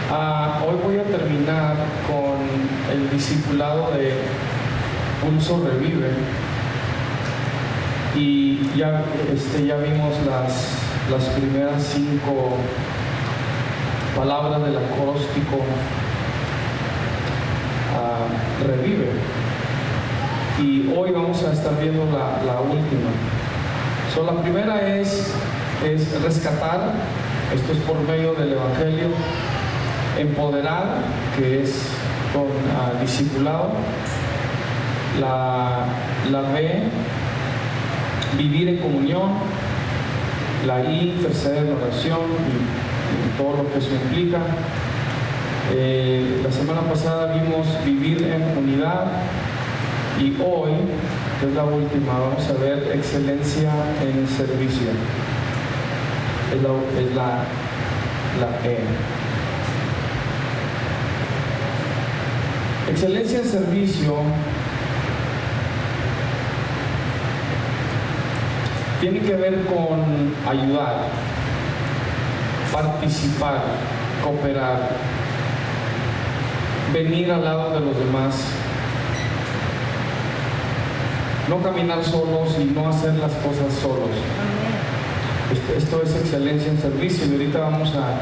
Hoy voy a terminar con el discipulado de Pulso Revive y ya vimos las primeras 5 palabras del acróstico Revive, y hoy vamos a estar viendo la última. La primera es rescatar, esto es por medio del Evangelio; empoderar, que es con discipulado; la B, vivir en comunión; la I, interceder en oración y todo lo que eso implica. La semana pasada vimos vivir en unidad, y hoy, que es la última, vamos a ver excelencia en servicio. Es la E. Excelencia en servicio tiene que ver con ayudar, participar, cooperar, venir al lado de los demás, no caminar solos y no hacer las cosas solos. Esto es excelencia en servicio, y ahorita vamos a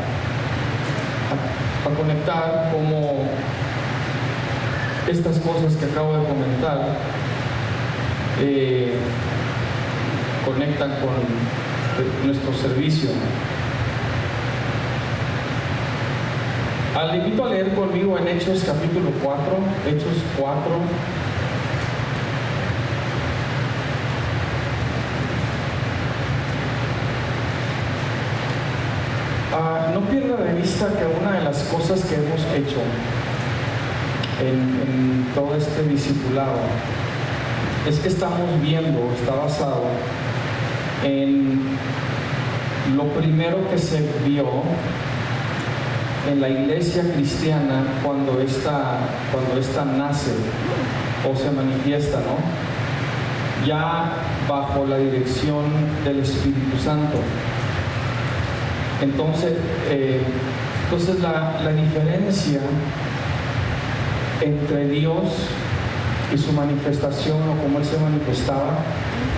conectar cómo estas cosas que acabo de comentar conectan con nuestro servicio. Le invito a leer conmigo en Hechos capítulo 4, Hechos 4. No pierda de vista que una de las cosas que hemos hecho en todo este discipulado es que estamos viendo, está basado en lo primero que se vio en la iglesia cristiana cuando esta nace o se manifiesta, ¿no? Ya bajo la dirección del Espíritu Santo. Entonces la diferencia entre Dios y su manifestación, o cómo Él se manifestaba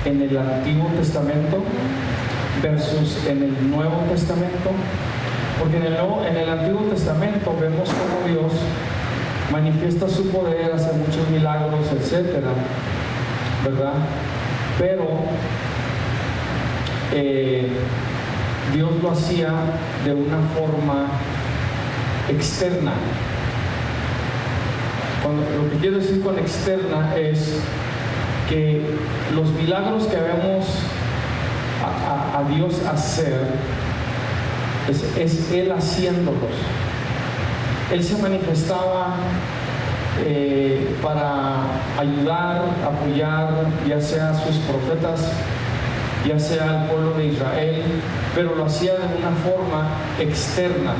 en el Antiguo Testamento versus en el Nuevo Testamento, porque en el Antiguo Testamento vemos cómo Dios manifiesta su poder, hace muchos milagros, etcétera, ¿verdad? Pero Dios lo hacía de una forma externa. Lo que quiero decir con externa es que los milagros que vemos a Dios hacer es Él haciéndolos. Él se manifestaba para ayudar, apoyar, ya sea a sus profetas, ya sea al pueblo de Israel, pero lo hacía de una forma externa.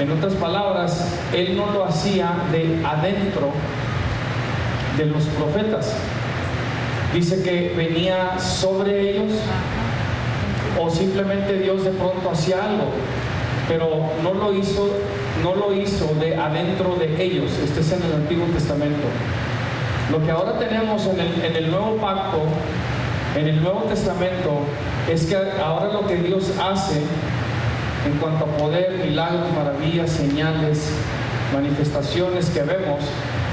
En otras palabras, Él no lo hacía de adentro de los profetas. Dice que venía sobre ellos, o simplemente Dios de pronto hacía algo, pero no lo hizo de adentro de ellos. Este es en el Antiguo Testamento. Lo que ahora tenemos en el Nuevo Pacto, en el Nuevo Testamento, es que ahora lo que Dios hace en cuanto a poder, milagros, maravillas, señales, manifestaciones que vemos,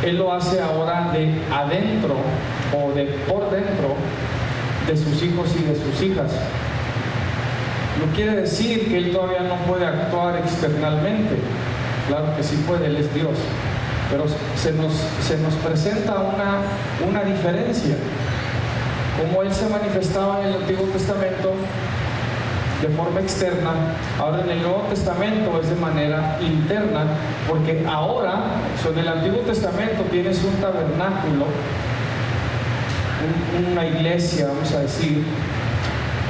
Él lo hace ahora de adentro o de por dentro de sus hijos y de sus hijas. No quiere decir que Él todavía no puede actuar externalmente. Claro que sí puede, Él es Dios. Pero se nos presenta una diferencia. Como Él se manifestaba en el Antiguo Testamento de forma externa, ahora en el Nuevo Testamento es de manera interna, porque ahora, en el Antiguo Testamento tienes un tabernáculo, una iglesia, vamos a decir,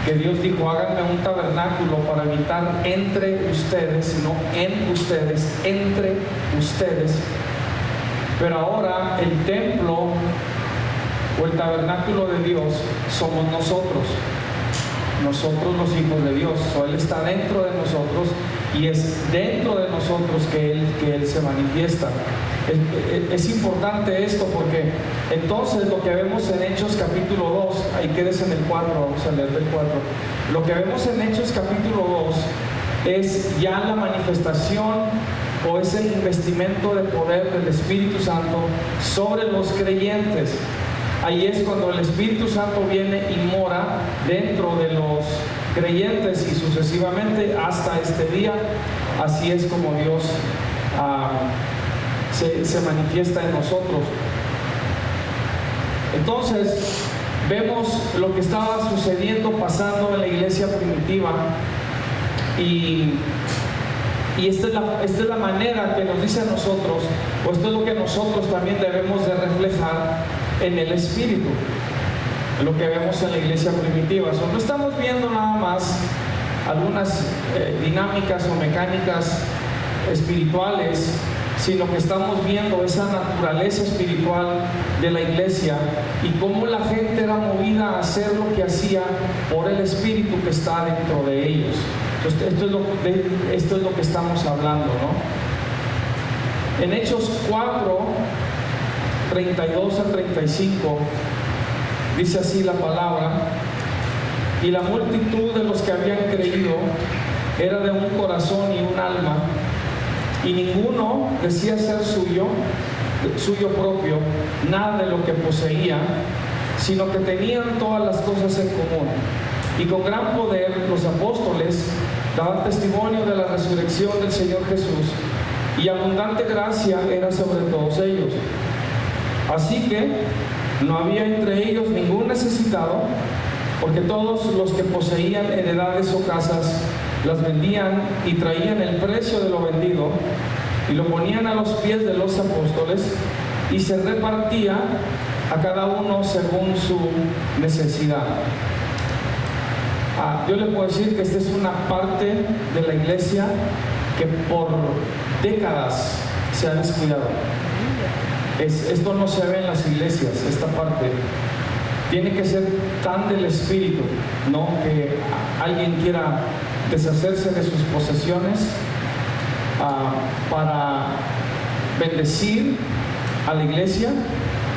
que Dios dijo: háganme un tabernáculo para habitar entre ustedes, no en ustedes, entre ustedes. Pero ahora el templo o el tabernáculo de Dios somos nosotros los hijos de Dios. Él está dentro de nosotros y es dentro de nosotros que Él se manifiesta. Es importante esto porque entonces lo que vemos en Hechos capítulo 2, ahí quedes en el 4, vamos a leer del 4, lo que vemos en Hechos capítulo 2 es ya la manifestación o es el investimento de poder del Espíritu Santo sobre los creyentes. Ahí es cuando el Espíritu Santo viene y mora dentro de los creyentes y sucesivamente hasta este día. Así es como Dios se manifiesta en nosotros. Entonces vemos lo que estaba sucediendo, pasando en la iglesia primitiva, y esta es la manera que nos dice a nosotros, o esto es lo que nosotros también debemos de reflejar en el Espíritu, lo que vemos en la iglesia primitiva. No estamos viendo nada más algunas dinámicas o mecánicas espirituales, sino que estamos viendo esa naturaleza espiritual de la iglesia y cómo la gente era movida a hacer lo que hacía por el Espíritu que está dentro de ellos. Entonces, esto es lo que estamos hablando, ¿no? En Hechos 4, 32 a 35, dice así la palabra: y la multitud de los que habían creído era de un corazón y un alma, y ninguno decía ser suyo propio nada de lo que poseía, sino que tenían todas las cosas en común. Y con gran poder los apóstoles daban testimonio de la resurrección del Señor Jesús, y abundante gracia era sobre todos ellos. Así que no había entre ellos ningún necesitado, porque todos los que poseían heredades o casas las vendían y traían el precio de lo vendido y lo ponían a los pies de los apóstoles, y se repartía a cada uno según su necesidad. Yo le puedo decir que esta es una parte de la iglesia que por décadas se ha descuidado. Esto no se ve en las iglesias, esta parte. Tiene que ser tan del Espíritu, ¿no? Que alguien quiera deshacerse de sus posesiones para bendecir a la iglesia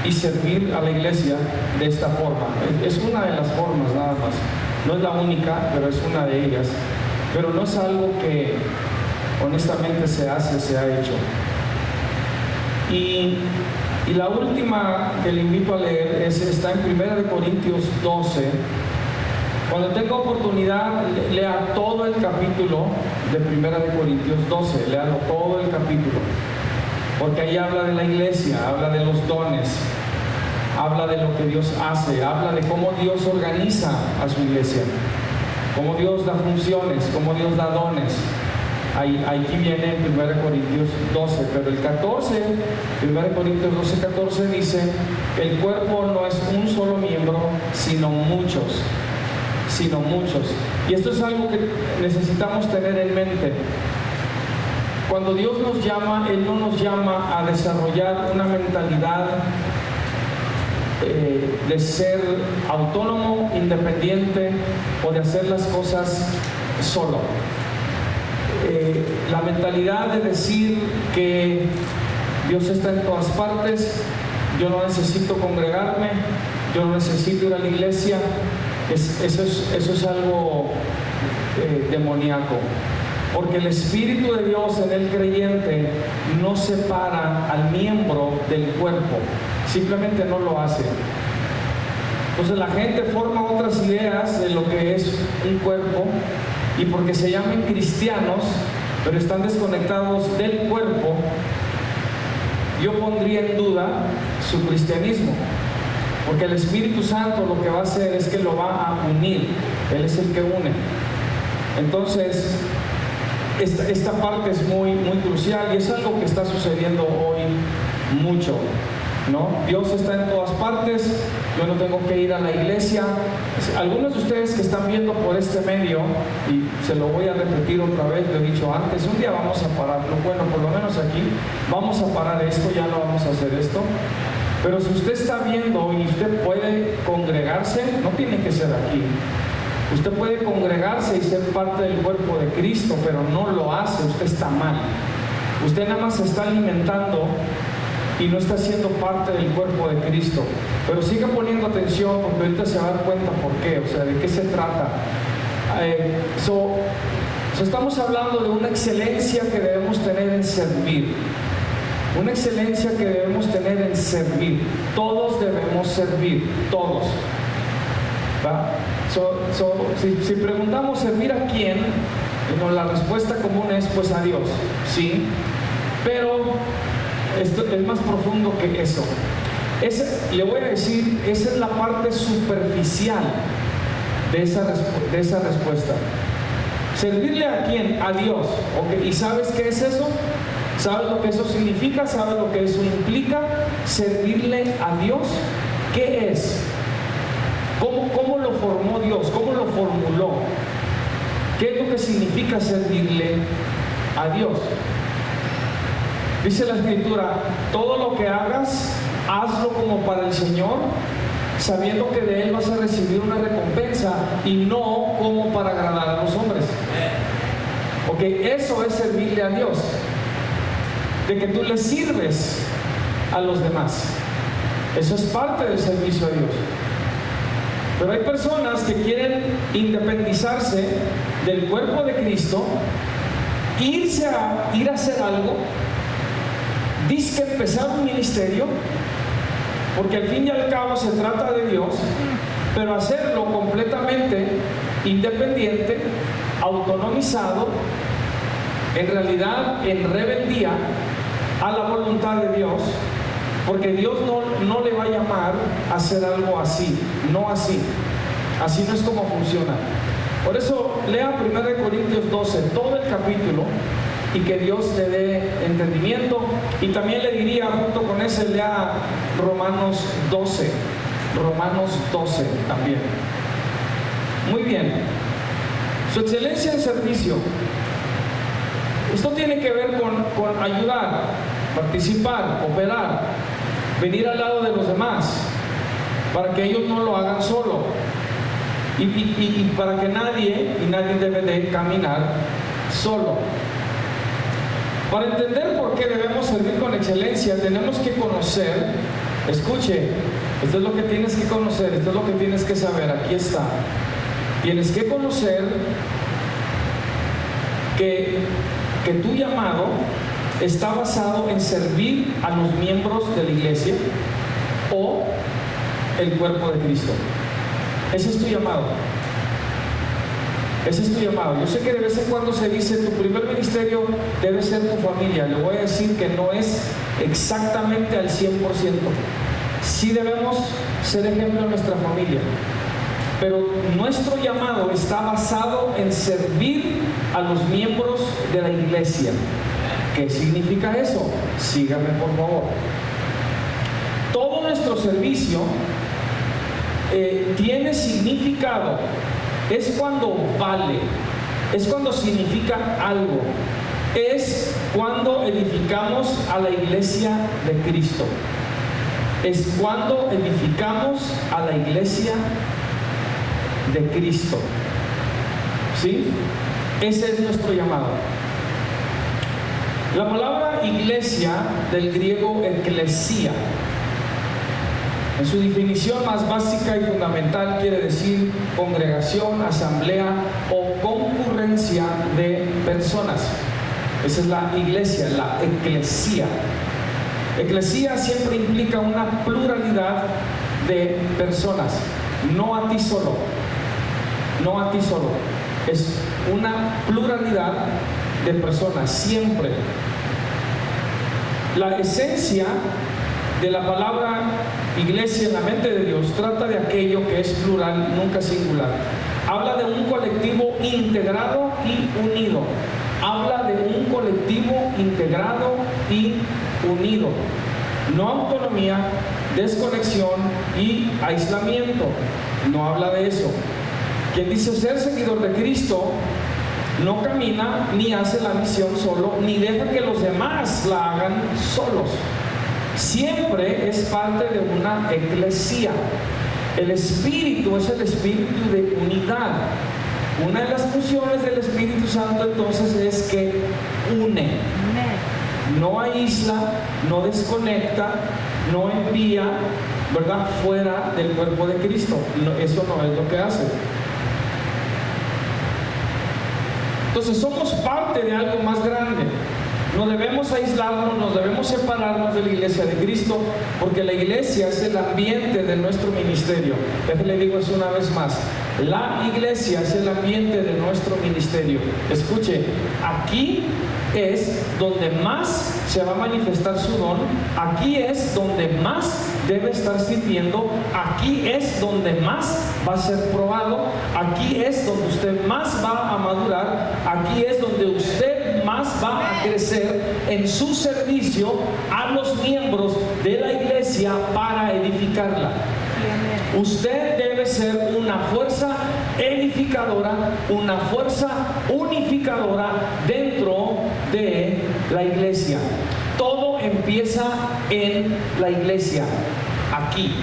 y servir a la iglesia de esta forma. Es una de las formas nada más. No es la única, pero es una de ellas. Pero no es algo que honestamente se ha hecho. Y la última que le invito a leer está en 1 Corintios 12. Cuando tenga oportunidad, lea todo el capítulo de 1 Corintios 12, léalo todo el capítulo, porque ahí habla de la iglesia, habla de los dones, habla de lo que Dios hace, habla de cómo Dios organiza a su iglesia, cómo Dios da funciones, cómo Dios da dones. Aquí viene en 1 Corintios 12, pero el 14, 1 Corintios 12, 14 dice: el cuerpo no es un solo miembro, sino muchos. Y esto es algo que necesitamos tener en mente. Cuando Dios nos llama, Él no nos llama a desarrollar una mentalidad de ser autónomo, independiente, o de hacer las cosas solo. La mentalidad de decir que Dios está en todas partes, yo no necesito congregarme, yo no necesito ir a la iglesia, eso es algo demoníaco. Porque el Espíritu de Dios en el creyente no separa al miembro del cuerpo, simplemente no lo hace. Entonces la gente forma otras ideas de lo que es un cuerpo, y porque se llamen cristianos, pero están desconectados del cuerpo, yo pondría en duda su cristianismo. Porque el Espíritu Santo lo que va a hacer es que lo va a unir. Él es el que une. Entonces, esta parte es muy crucial, y es algo que está sucediendo hoy mucho, ¿no? Dios está en todas partes, yo no tengo que ir a la iglesia. Algunos de ustedes que están viendo por este medio, y se lo voy a repetir otra vez, lo he dicho antes, un día vamos a pararlo, bueno, por lo menos aquí, vamos a parar esto, ya no vamos a hacer esto. Pero si usted está viendo y usted puede congregarse, no tiene que ser aquí. Usted puede congregarse y ser parte del cuerpo de Cristo, pero no lo hace, usted está mal. Usted nada más se está alimentando y no está siendo parte del cuerpo de Cristo. Pero siga poniendo atención, porque ahorita se va a dar cuenta por qué, o sea, de qué se trata. Estamos hablando de una excelencia que debemos tener en servir. Una excelencia que debemos tener en servir. Todos debemos servir, todos. ¿Va? Si preguntamos servir a quién, la respuesta común es pues a Dios, ¿sí? Pero esto es más profundo que eso. Le voy a decir, esa es la parte superficial de esa respuesta. ¿Servirle a quién? A Dios. ¿Okay? ¿Y sabes qué es eso? ¿Sabes lo que eso significa? ¿Sabes lo que eso implica? Servirle a Dios. ¿Qué es? ¿Cómo lo formó Dios? ¿Cómo lo formuló? ¿Qué es lo que significa servirle a Dios? Dice la Escritura, todo lo que hagas, hazlo como para el Señor, sabiendo que de Él vas a recibir una recompensa y no como para agradar a los hombres. Ok, eso es servirle a Dios. De que tú le sirves a los demás. Eso es parte del servicio a Dios. Pero hay personas que quieren independizarse del cuerpo de Cristo, ir a hacer algo, dice que empezar un ministerio, porque al fin y al cabo se trata de Dios, pero hacerlo completamente independiente, autonomizado, en realidad en rebeldía a la voluntad de Dios, porque Dios no le va a llamar a hacer algo así, no así. Así no es como funciona. Por eso lea 1 Corintios 12, todo el capítulo, y que Dios le dé entendimiento. Y también le diría, junto con ese, lea Romanos 12. Romanos 12 también. Muy bien. Su excelencia en servicio. Esto tiene que ver con ayudar, participar, operar, venir al lado de los demás, para que ellos no lo hagan solo. Y para que nadie debe de caminar solo. Para entender por qué debemos servir con excelencia, tenemos que conocer, escuche, esto es lo que tienes que conocer, esto es lo que tienes que saber, aquí está. Tienes que conocer que tu llamado está basado en servir a los miembros de la iglesia o el cuerpo de Cristo. Ese es tu llamado. Ese es tu llamado. Yo sé que de vez en cuando se dice tu primer ministerio debe ser tu familia. Le voy a decir que no es exactamente al 100%. Sí debemos ser ejemplo de nuestra familia, pero nuestro llamado está basado en servir a los miembros de la iglesia. ¿Qué significa eso? Sígame por favor. Todo nuestro servicio tiene significado. Es cuando vale, es cuando significa algo, es cuando edificamos a la iglesia de Cristo, es cuando edificamos a la iglesia de Cristo. ¿Sí? Ese es nuestro llamado. La palabra iglesia, del griego eclesia, en su definición más básica y fundamental, quiere decir congregación, asamblea o concurrencia de personas. Esa es la iglesia, la eclesía. Eclesía siempre implica una pluralidad de personas, no a ti solo, no a ti solo, es una pluralidad de personas, siempre. La esencia de la palabra iglesia en la mente de Dios trata de aquello que es plural, nunca singular. Habla de un colectivo integrado y unido. Habla de un colectivo integrado y unido. No autonomía, desconexión y aislamiento. No habla de eso. Quien dice ser seguidor de Cristo no camina ni hace la misión solo, ni deja que los demás la hagan solos. Siempre es parte de una eclesía. El Espíritu es el espíritu de unidad. Una de las funciones del Espíritu Santo entonces es que une. No aísla, no desconecta, no envía, ¿verdad?, fuera del cuerpo de Cristo. Eso no es lo que hace. Entonces somos parte de algo más grande. No debemos aislarnos, nos debemos separarnos de la iglesia de Cristo, porque la iglesia es el ambiente de nuestro ministerio. Déjenle digo eso una vez más. La iglesia es el ambiente de nuestro ministerio. Escuche, aquí es donde más se va a manifestar su don, aquí es donde más debe estar sirviendo, aquí es donde más va a ser probado, aquí es donde usted más va a madurar, aquí es donde usted más va a crecer en su servicio a los miembros de la iglesia para edificarla. Usted debe ser una fuerza edificadora, una fuerza unificadora dentro de la iglesia. Todo empieza en la iglesia, aquí,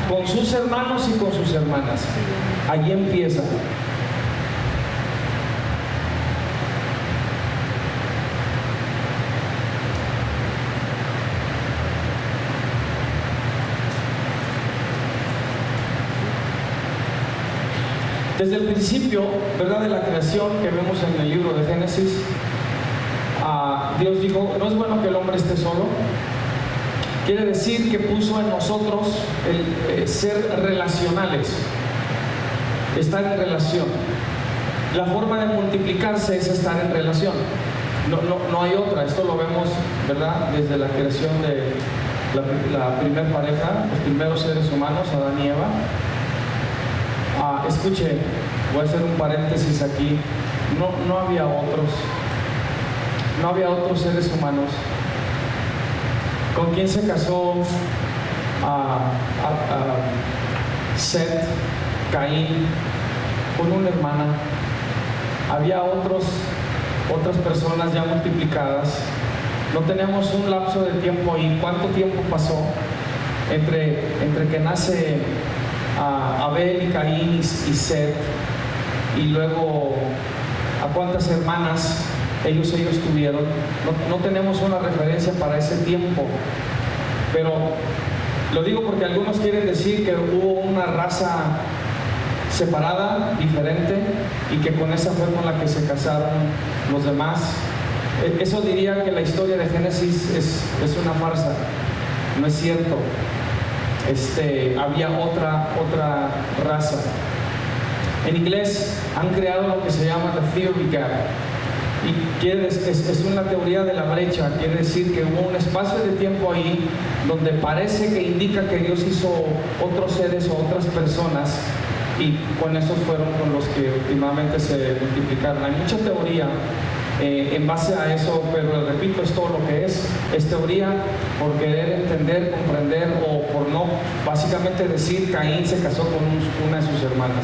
con sus hermanos y con sus hermanas. Allí empieza. Desde el principio, ¿verdad?, de la creación que vemos en el libro de Génesis, Dios dijo, no es bueno que el hombre esté solo. Quiere decir que puso en nosotros el ser relacionales, estar en relación. La forma de multiplicarse es estar en relación. No hay otra. Esto lo vemos, ¿verdad?, desde la creación de la primera pareja, los primeros seres humanos, Adán y Eva. Escuche, voy a hacer un paréntesis aquí. No había otros seres humanos. ¿Con quién se casó Set, Caín? Con una hermana. Había otras personas ya multiplicadas. No tenemos un lapso de tiempo ahí. ¿Cuánto tiempo pasó entre que nace Abel y Caín y Set, y luego a cuántas hermanas ellos tuvieron? No tenemos una referencia para ese tiempo, pero lo digo porque algunos quieren decir que hubo una raza separada, diferente, y que con esa fue con la que se casaron los demás. Eso diría que la historia de Génesis es una farsa. No es cierto. Había otra raza. En inglés han creado lo que se llama the theory gap, y es una teoría de la brecha. Quiere decir que hubo un espacio de tiempo ahí donde parece que indica que Dios hizo otros seres o otras personas, y con esos fueron con los que últimamente se multiplicaron. Hay mucha teoría en base a eso, pero repito, es todo lo que es teoría por querer entender, comprender, o por no, básicamente decir Caín se casó con una de sus hermanas.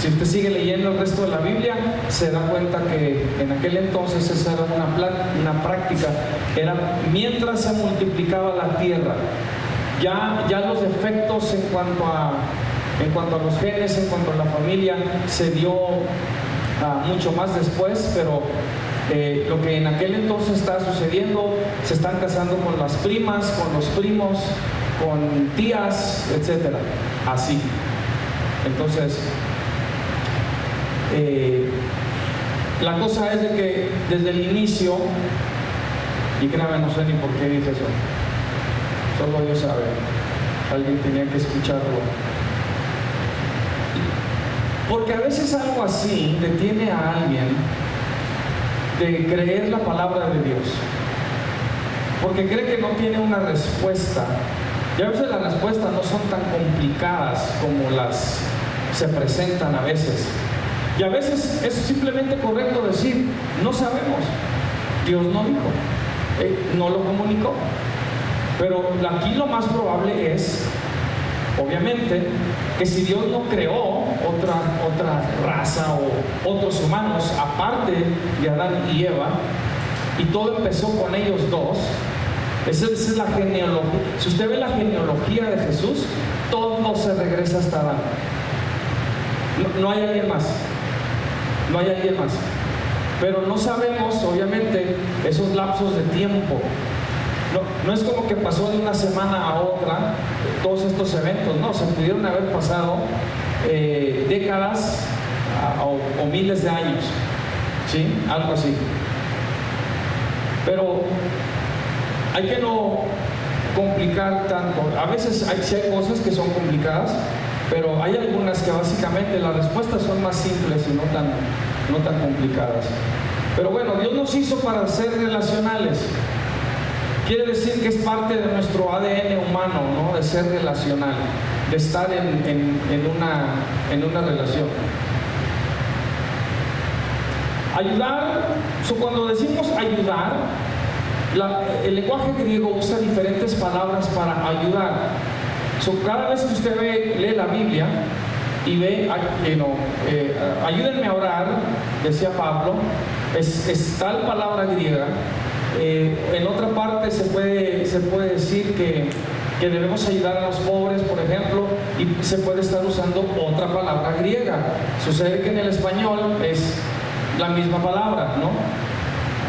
Si usted sigue leyendo el resto de la Biblia, se da cuenta que en aquel entonces esa era una práctica, era mientras se multiplicaba la tierra. Ya los efectos en cuanto a los genes, en cuanto a la familia, se dio mucho más después, pero lo que en aquel entonces está sucediendo, se están casando con las primas, con los primos, con tías, etcétera, así. Entonces, la cosa es de que desde el inicio, y créanme, no sé ni por qué dije eso, solo Dios sabe, alguien tenía que escucharlo. Porque a veces algo así detiene a alguien de creer la palabra de Dios, porque cree que no tiene una respuesta, y a veces las respuestas no son tan complicadas como las se presentan a veces, y a veces es simplemente correcto decir, no sabemos, Dios no dijo, no lo comunicó. Pero aquí lo más probable es, obviamente, que si Dios no creó otra raza o otros humanos aparte de Adán y Eva, y todo empezó con ellos dos, Esa es la genealogía. Si usted ve la genealogía de Jesús, todo se regresa hasta Adán. No hay alguien más. No hay alguien más. Pero no sabemos, obviamente, esos lapsos de tiempo. No es como que pasó de una semana a otra todos estos eventos, no, se pudieron haber pasado décadas o miles de años, ¿sí? Algo así. Pero hay que no complicar tanto. A veces sí hay cosas que son complicadas, pero hay algunas que básicamente las respuestas son más simples y no tan complicadas. Pero bueno, Dios nos hizo para ser relacionales. Quiere decir que es parte de nuestro ADN humano, ¿no? De ser relacional, de estar en una relación. Ayudar, cuando decimos ayudar, el lenguaje griego usa diferentes palabras para ayudar. Cada vez que usted lee la Biblia y ve, ayúdenme a orar, decía Pablo, es tal palabra griega. En otra parte se puede decir que debemos ayudar a los pobres, por ejemplo, y se puede estar usando otra palabra griega. Sucede que en el español es la misma palabra, ¿no?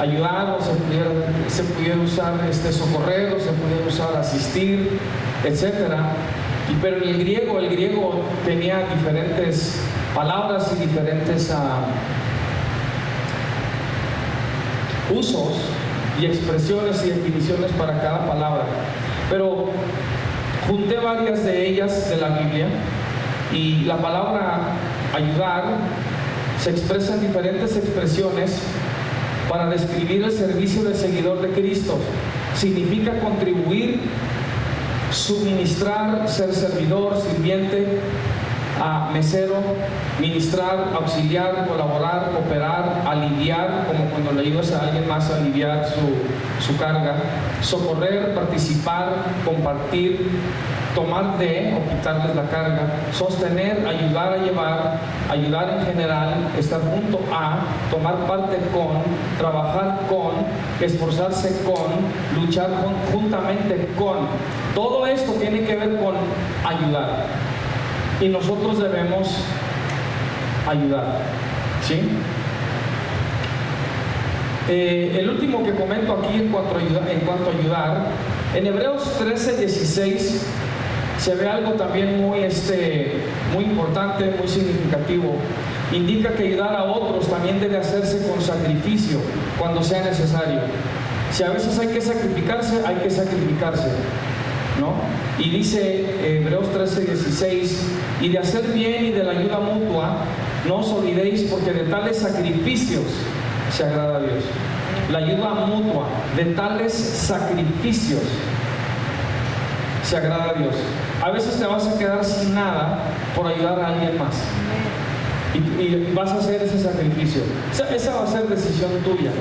Ayudar, o se pudiera usar socorrer, o se pudiera usar asistir, etcétera. Pero en el griego tenía diferentes palabras y diferentes usos y expresiones y definiciones para cada palabra. Pero junté varias de ellas de la Biblia, y la palabra ayudar se expresa en diferentes expresiones para describir el servicio del seguidor de Cristo. Significa contribuir, suministrar, ser servidor, sirviente, mesero, ministrar, auxiliar, colaborar, cooperar, aliviar, como cuando le ayudas a alguien más a aliviar su carga, socorrer, participar, compartir, tomar de o quitarles la carga, sostener, ayudar a llevar, ayudar en general, estar junto a, tomar parte con, trabajar con, esforzarse con, luchar juntamente con. Todo esto tiene que ver con ayudar. Y nosotros debemos ayudar, ¿sí? El último que comento aquí en cuanto a ayudar, en Hebreos 13:16 se ve algo también muy importante, muy significativo. Indica que ayudar a otros también debe hacerse con sacrificio cuando sea necesario. Si a veces hay que sacrificarse, hay que sacrificarse, ¿no? Y dice Hebreos 13:16, y de hacer bien y de la ayuda mutua no os olvidéis, porque de tales sacrificios se agrada a Dios. La ayuda mutua, de tales sacrificios se agrada a Dios. A veces te vas a quedar sin nada por ayudar a alguien más, y vas a hacer ese sacrificio. Esa va a ser decisión tuya,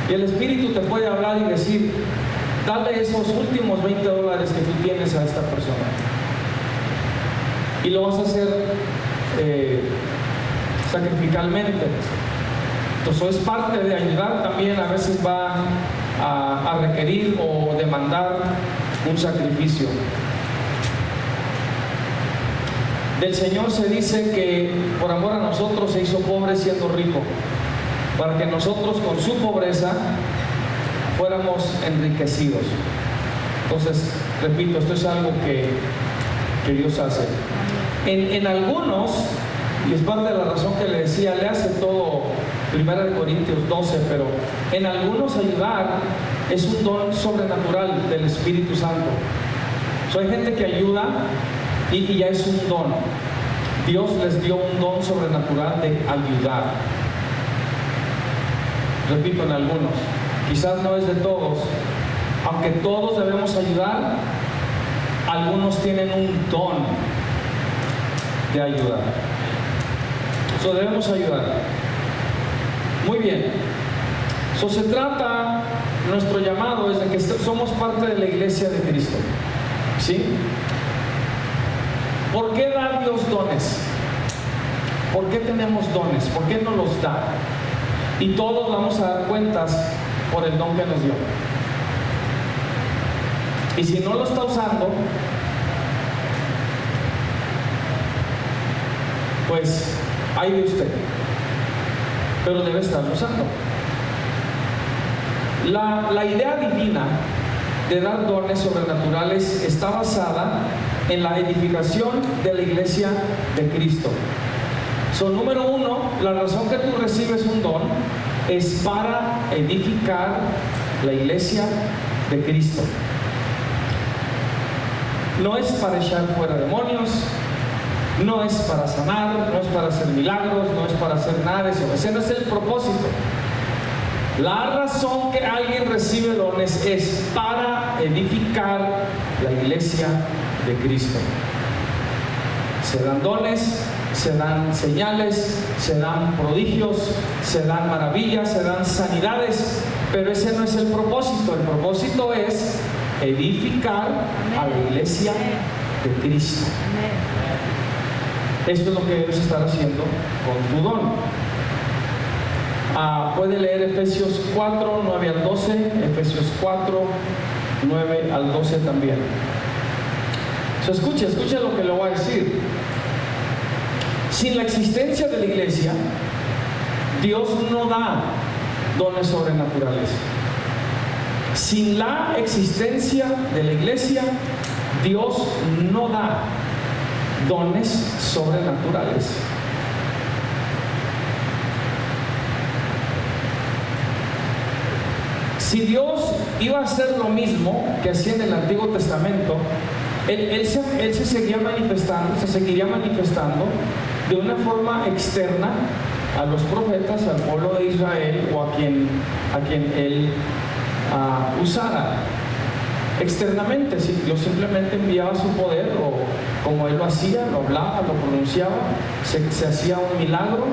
y el Espíritu te puede hablar y decir: dale esos últimos $20 que tú tienes a esta persona, y lo vas a hacer sacrificalmente. Entonces es parte de ayudar. También a veces va a requerir o demandar un sacrificio. Del Señor se dice que por amor a nosotros se hizo pobre siendo rico, para que nosotros con su pobreza fuéramos enriquecidos. Entonces, repito, esto es algo que Dios hace. En algunos, y es parte de la razón que le decía, le hace todo 1 Corintios 12, pero en algunos ayudar es un don sobrenatural del Espíritu Santo. Hay gente que ayuda y ya es un don. Dios les dio un don sobrenatural de ayudar. Repito, en algunos. Quizás no es de todos. Aunque todos debemos ayudar, algunos tienen un don de ayudar. Debemos ayudar. Muy bien. Se trata, nuestro llamado es de que somos parte de la iglesia de Cristo. ¿Sí? ¿Por qué da Dios dones? ¿Por qué tenemos dones? ¿Por qué nos los da? Y todos vamos a dar cuentas por el don que nos dio. Y si no lo está usando, pues hay de usted, pero debe estarlo usando. La idea divina de dar dones sobrenaturales está basada en la edificación de la iglesia de Cristo. Número uno, la razón que tú recibes un don es para edificar la iglesia de Cristo. No es para echar fuera demonios, no es para sanar, no es para hacer milagros, no es para hacer nada de eso. Ese no es el propósito. La razón que alguien recibe dones es para edificar la iglesia de Cristo. Se dan dones, se dan señales, se dan prodigios, se dan maravillas, se dan sanidades, pero ese no es el propósito. El propósito es edificar a la iglesia de Cristo. Esto es lo que debes estar haciendo con tu don. Puede leer Efesios 4, 9 al 12, Efesios 4, 9 al 12 también. Escucha lo que le voy a decir. Sin la existencia de la iglesia, Dios no da dones sobrenaturales. Sin la existencia de la iglesia, Dios no da dones sobrenaturales. Si Dios iba a hacer lo mismo que hacía en el Antiguo Testamento, Él se seguiría manifestando de una forma externa a los profetas, al pueblo de Israel o a quien Él usara. Externamente, si Dios simplemente enviaba su poder, o como Él lo hacía, lo hablaba, lo pronunciaba, se hacía un milagro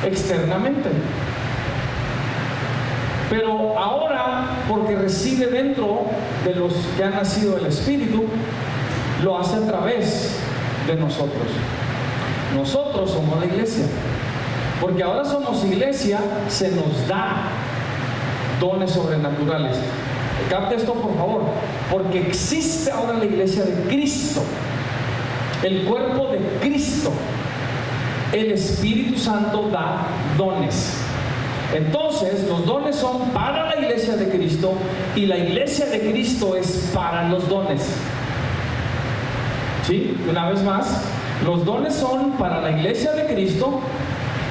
externamente. Pero ahora, porque reside dentro de los que han nacido del Espíritu, lo hace a través de nosotros. Nosotros somos la iglesia. Porque ahora somos iglesia, se nos da dones sobrenaturales. Capte esto, por favor. Porque existe ahora la iglesia de Cristo, el cuerpo de Cristo. El Espíritu Santo da dones. Entonces, los dones son para la iglesia de Cristo y la iglesia de Cristo es para los dones. ¿Sí? Una vez más, los dones son para la iglesia de Cristo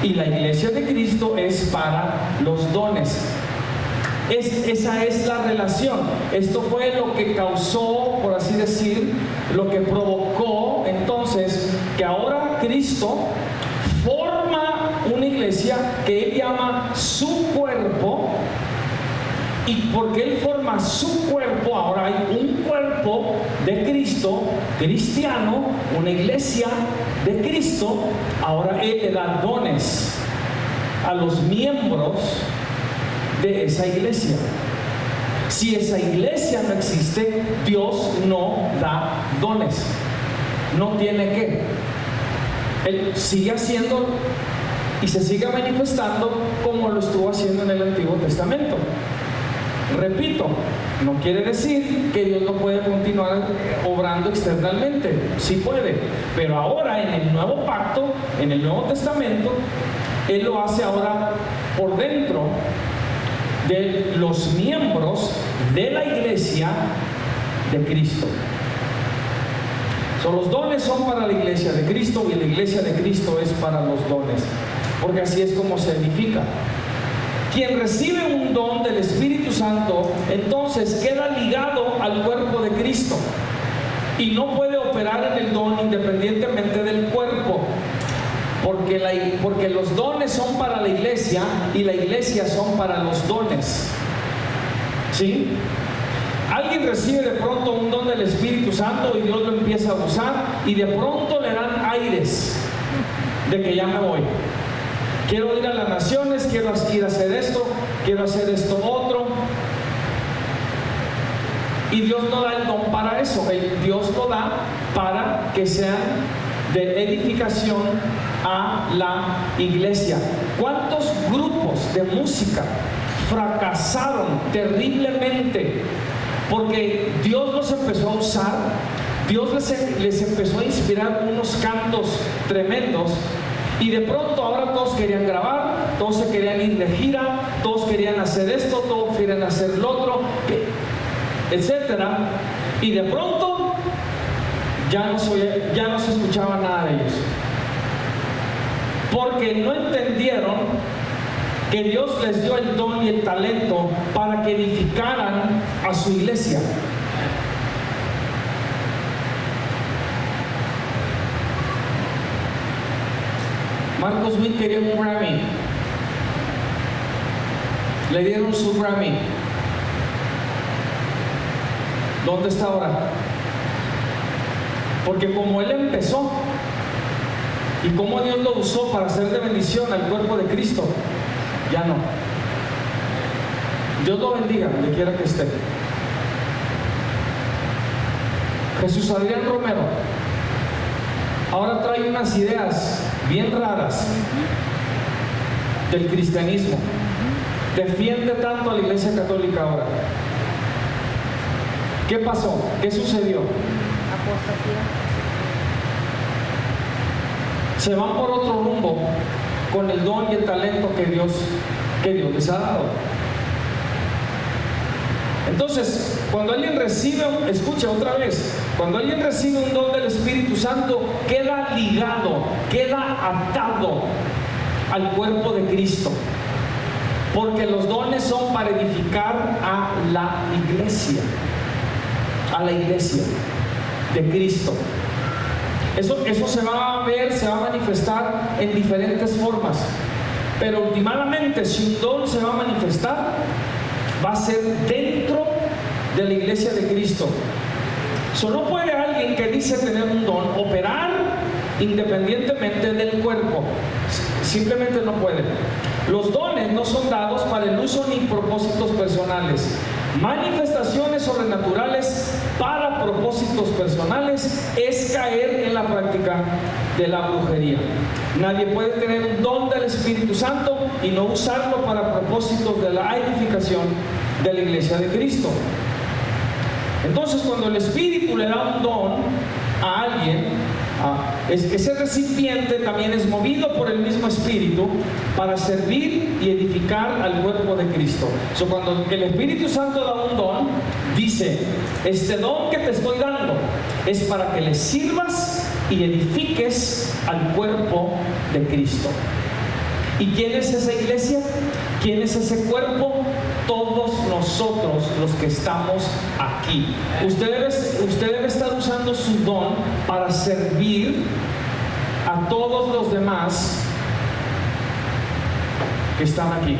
y la iglesia de Cristo es para los dones. Esa es la relación. Esto fue lo que causó, por así decir, lo que provocó entonces que ahora Cristo forma una iglesia que Él llama su cuerpo, y porque Él forma su cuerpo, ahora hay un cuerpo de Cristo, cristiano, una iglesia de Cristo. Ahora Él le da dones a los miembros de esa iglesia. Si esa iglesia no existe, Dios no da dones. No tiene que. Él sigue haciendo y se sigue manifestando como lo estuvo haciendo en el Antiguo Testamento. Repito, no quiere decir que Dios no puede continuar obrando externamente. Sí puede, pero ahora en el nuevo pacto, en el Nuevo Testamento, Él lo hace ahora por dentro de los miembros de la iglesia de Cristo. Los dones son para la iglesia de Cristo y la iglesia de Cristo es para los dones, porque así es como se edifica. Quien recibe un don del Espíritu Santo, entonces queda ligado al cuerpo de Cristo y no puede operar en el don independientemente del cuerpo, porque los dones son para la iglesia y la iglesia son para los dones. ¿Sí? Alguien recibe de pronto un don del Espíritu Santo y Dios lo empieza a usar y de pronto le dan aires de que ya me voy. Quiero ir a las naciones, quiero ir a hacer esto, quiero hacer esto otro. Y Dios no da el don para eso. Dios lo da para que sean de edificación a la iglesia. ¿Cuántos grupos de música fracasaron terriblemente porque Dios los empezó a usar. Dios les empezó a inspirar unos cantos tremendos, y de pronto ahora todos querían grabar, todos se querían ir de gira, todos querían hacer esto, todos querían hacer lo otro, etcétera, y de pronto ya no se escuchaba nada de ellos, porque no entendieron que Dios les dio el don y el talento para que edificaran a su iglesia. Marcos Witt quería un Grammy, le dieron su Grammy. ¿Dónde está ahora? Porque como él empezó y como Dios lo usó para hacer de bendición al cuerpo de Cristo, ya no. Dios lo bendiga donde quiera que esté. Jesús Adrián Romero ahora trae unas ideas bien raras del cristianismo. Defiende tanto a la Iglesia Católica ahora. ¿Qué pasó? ¿Qué sucedió? Apostasía. Se van por otro rumbo con el don y el talento que Dios les ha dado. Entonces, cuando alguien recibe, escucha otra vez, cuando alguien recibe un don del Espíritu Santo, queda ligado, queda atado al cuerpo de Cristo, porque los dones son para edificar a la iglesia de Cristo. Eso se va a ver, se va a manifestar en diferentes formas, pero últimamente, si un don se va a manifestar, va a ser dentro de la iglesia de Cristo. No puede alguien que dice tener un don operar independientemente del cuerpo. Simplemente no puede. Los dones no son dados para el uso ni propósitos personales. Manifestaciones sobrenaturales para propósitos personales es caer en la práctica de la brujería. Nadie puede tener un don del Espíritu Santo y no usarlo para propósitos de la edificación de la iglesia de Cristo. Entonces, cuando el Espíritu le da un don a alguien, ese recipiente también es movido por el mismo Espíritu para servir y edificar al cuerpo de Cristo. Cuando el Espíritu Santo da un don, dice: este don que te estoy dando es para que le sirvas y edifiques al cuerpo de Cristo. ¿Y quién es esa iglesia? ¿Quién es ese cuerpo? Todos nosotros los que estamos aquí. Usted debe estar usando su don para servir a todos los demás que están aquí.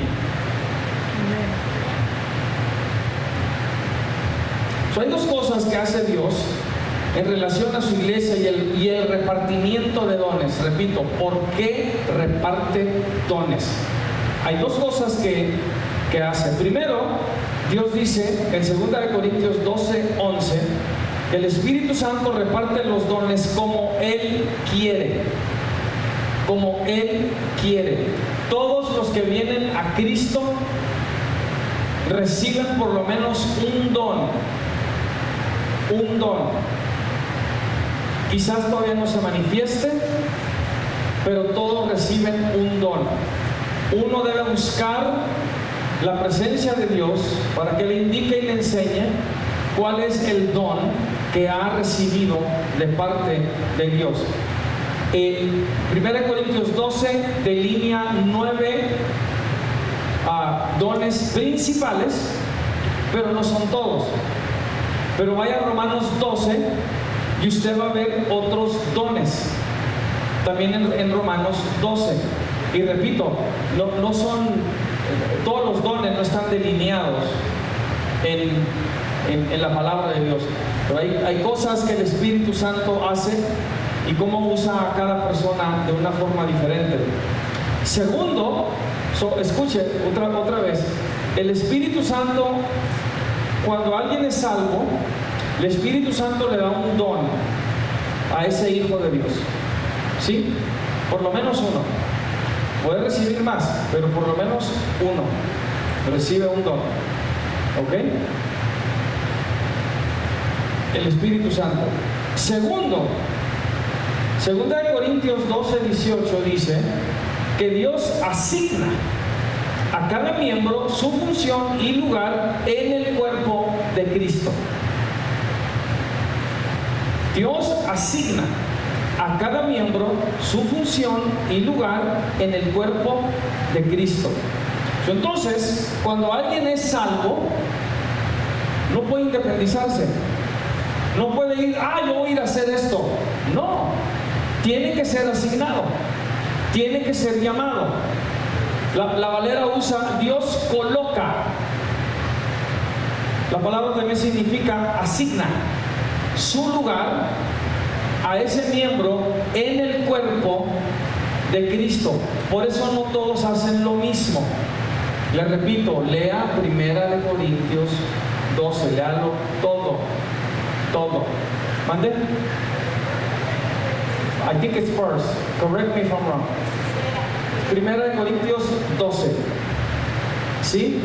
Hay dos cosas que hace Dios en relación a su iglesia y el repartimiento de dones. Repito, ¿por qué reparte dones? Hay dos cosas que hace. Primero, Dios dice en 2 Corintios 12:11 que el Espíritu Santo reparte los dones como Él quiere. Como Él quiere. Todos los que vienen a Cristo reciben por lo menos un don. Un don. Quizás todavía no se manifieste, pero todos reciben un don. Uno debe buscar la presencia de Dios para que le indique y le enseñe cuál es el don que ha recibido de parte de Dios. 1 Corintios 12 delinea 9 dones principales, pero no son todos. Pero vaya a Romanos 12 y usted va a ver otros dones también en Romanos 12. Y repito, no son todos los dones, no están delineados en la palabra de Dios, pero hay cosas que el Espíritu Santo hace y cómo usa a cada persona de una forma diferente. Segundo, escuche otra vez, el Espíritu Santo, cuando alguien es salvo, el Espíritu Santo le da un don a ese hijo de Dios, ¿sí? Por lo menos uno. Puede recibir más, pero por lo menos uno recibe un don. ¿Ok? el Espíritu Santo. Segundo, 2 Corintios 12:18 dice que Dios asigna a cada miembro su función y lugar en el cuerpo de Cristo. Dios asigna a cada miembro su función y lugar en el cuerpo de Cristo. Entonces, cuando alguien es salvo, no puede independizarse. No puede ir, yo voy a ir a hacer esto. No, tiene que ser asignado, tiene que ser llamado. La Valera usa Dios coloca. La palabra también significa asigna su lugar a ese miembro en el cuerpo de Cristo. Por eso no todos hacen lo mismo. Les repito, lea 1 Corintios 12, léalo todo. ¿Mande? I think it's first. Correct me if I'm wrong. 1 Corintios 12. ¿Sí?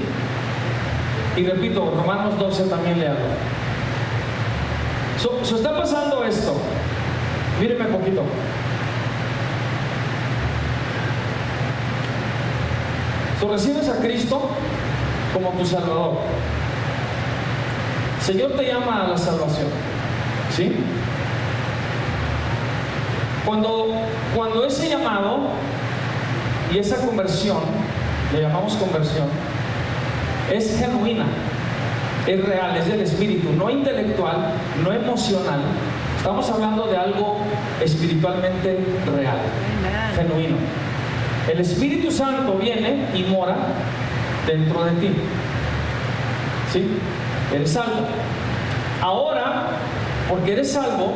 Y repito, Romanos 12 también léalo. Está pasando esto. Míreme un poquito. Recibes a Cristo como tu Salvador. El Señor te llama a la salvación. ¿Sí? Cuando ese llamado y esa conversión, le llamamos conversión, es genuina, es real, es del Espíritu, no intelectual, no emocional. Estamos hablando de algo espiritualmente real, genuino. El Espíritu Santo viene y mora dentro de ti. ¿Sí? Eres salvo. Ahora, porque eres salvo,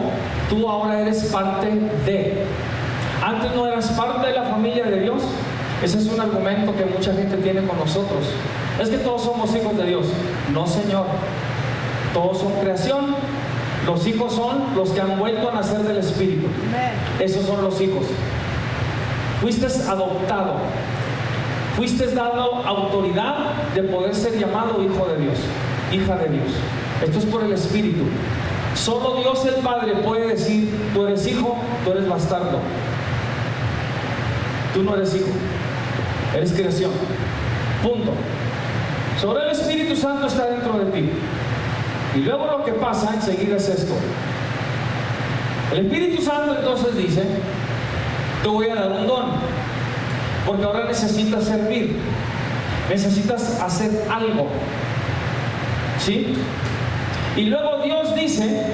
tú ahora eres parte de. Antes no eras parte de la familia de Dios. Ese es un argumento que mucha gente tiene con nosotros. Es que todos somos hijos de Dios. No, Señor. Todos son creación. Los hijos son los que han vuelto a nacer del Espíritu. Esos son los hijos. Fuiste adoptado, fuiste dado autoridad de poder ser llamado hijo de Dios, hija de Dios. Esto es por el Espíritu. Solo Dios el Padre puede decir, tú eres hijo, tú eres bastardo. Tú no eres hijo, eres creación. Punto. Sobre el Espíritu Santo está dentro de ti. Y luego lo que pasa enseguida es esto. El Espíritu Santo entonces dice, te voy a dar un don, porque ahora necesitas servir, necesitas hacer algo. ¿Sí? Y luego Dios dice,